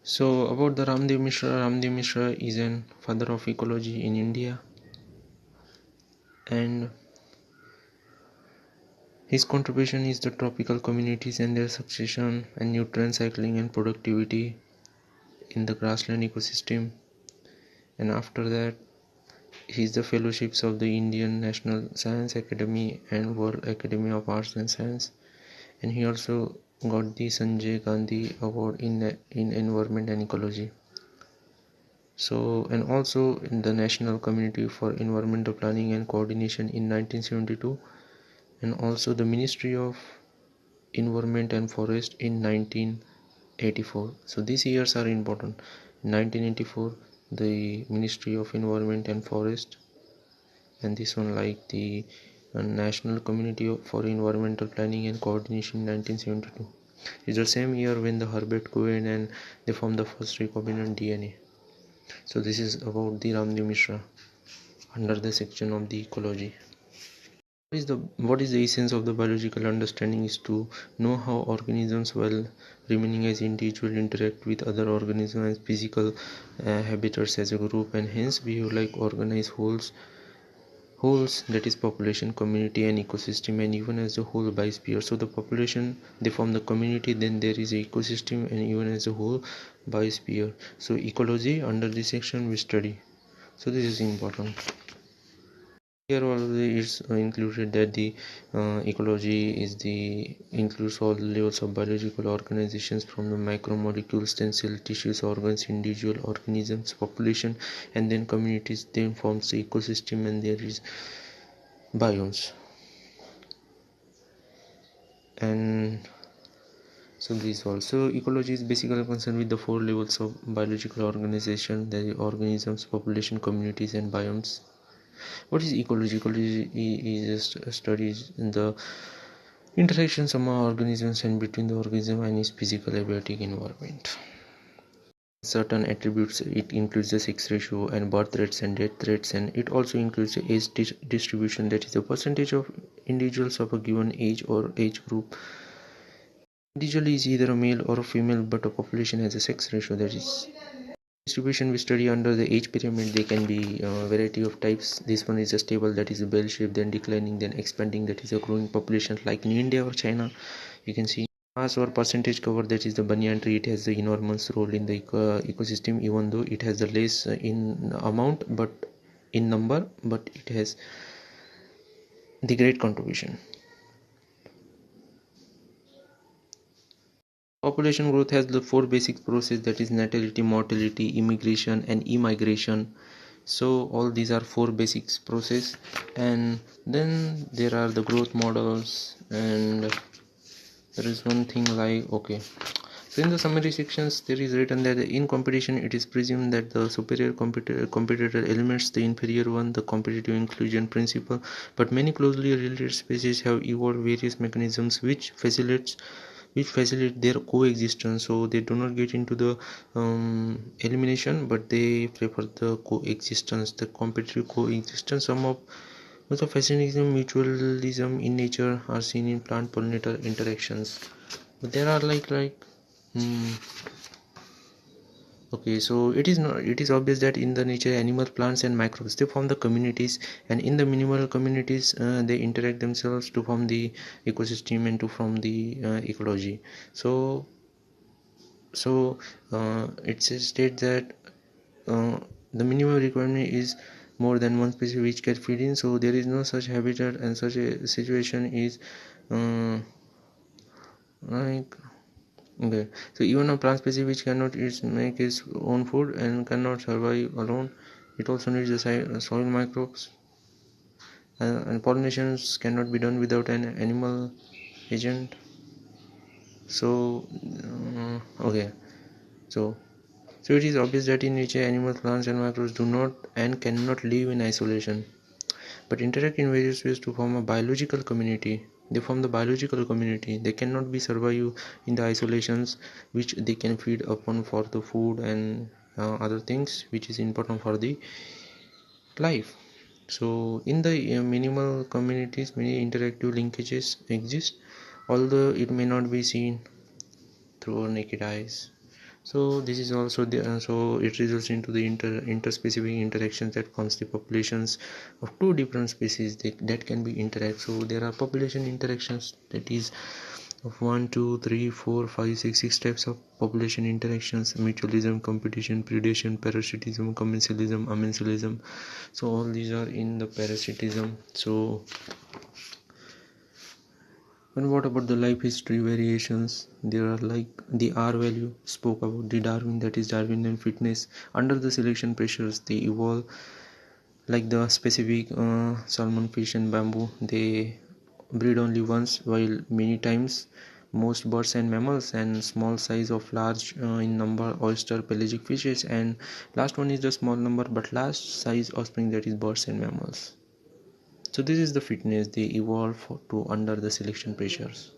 So about the Ramdev Mishra is an father of ecology in India, and his contribution is the tropical communities and their succession and nutrient cycling and productivity in the grassland ecosystem. And after that, he is the fellowships of the Indian National Science Academy and World Academy of Arts and Science, and he also got the Sanjay Gandhi Award in Environment and Ecology. So, and also in the National Committee for Environmental Planning and Coordination in 1972, and also the Ministry of Environment and Forest in 1984. So these years are important. In 1984, the Ministry of Environment and Forest, and this one like the National Committee for Environmental Planning and Coordination in 1972. It's the same year when the Herbert Cohen and they formed the first recombinant DNA. So this is about the Ramdev Mishra under the section of the ecology. What is the essence of the biological understanding is to know how organisms, while remaining as individuals, interact with other organisms as physical habitats as a group, and hence behave like organized wholes, that is population, community and ecosystem, and even as a whole biosphere. So the population, they form the community, then there is a ecosystem, and even as a whole biosphere. So ecology, under this section we study. So this is important. Here also is included that the ecology is the includes all levels of biological organizations, from the macromolecules, then cell, tissues, organs, individual organisms, population, and then communities. Then forms the ecosystem, and there is biomes. And so this also ecology is basically concerned with the four levels of biological organization: the organisms, population, communities, and biomes. What is ecology? Ecology is studies in the interactions among organisms and between the organism and its physical abiotic environment. Certain attributes, it includes the sex ratio and birth rates and death rates, and it also includes the age distribution, that is the percentage of individuals of a given age or age group. Individual is either a male or a female, but a population has a sex ratio, that is distribution we study under the age pyramid. They can be a variety of types. This one is a stable, that is a bell shape, then declining, then expanding, that is a growing population like in India or China. You can see mass or percentage cover, that is the banyan tree. It has the enormous role in the ecosystem, even though it has the less in amount but in number, but it has the great contribution. Population growth has the four basic processes, that is natality, mortality, immigration and immigration. So all these are four basic process, and then there are the growth models, and there is one thing like, okay, so in the summary sections there is written that in competition it is presumed that the superior competitor eliminates the inferior one, the competitive inclusion principle, but many closely related species have evolved various mechanisms which facilitate their coexistence. So they do not get into the elimination, but they prefer the coexistence, the competitive coexistence. Some of also fascination mutualism in nature are seen in plant pollinator interactions, but there are hmm, okay, so it is obvious that in the nature animal, plants and microbes, they form the communities, and in the minimal communities they interact themselves to form the ecosystem and to form the ecology. So it states that the minimum requirement is more than one species which can feed in, so there is no such habitat, and such a situation is uh, like okay. So even a plant species which cannot make its own food and cannot survive alone, it also needs the soil microbes, and pollinations cannot be done without an animal agent. So okay, so it is obvious that in nature animals, plants and microbes do not and cannot live in isolation, but interact in various ways to form a biological community. They form the biological community. They cannot be survive in the isolations which they can feed upon for the food and other things which is important for the life. So in the minimal communities, many interactive linkages exist, although it may not be seen through our naked eyes. So this is also the so it results into the interspecific interactions that cause the populations of two different species that can be interact. So there are population interactions, that is of 1 2 3 4 5 6 6 types of population interactions: mutualism, competition, predation, parasitism, commensalism, amensalism. So all these are in the parasitism. So, and what about the life history variations? There are like the R value spoke about the Darwin, that is Darwinian fitness. Under the selection pressures, they evolve, like the specific salmon fish and bamboo. They breed only once, while many times most birds and mammals, and small size of large in number oyster pelagic fishes, and last one is the small number but large size offspring, that is birds and mammals. So this is the fitness they evolve to under the selection pressures.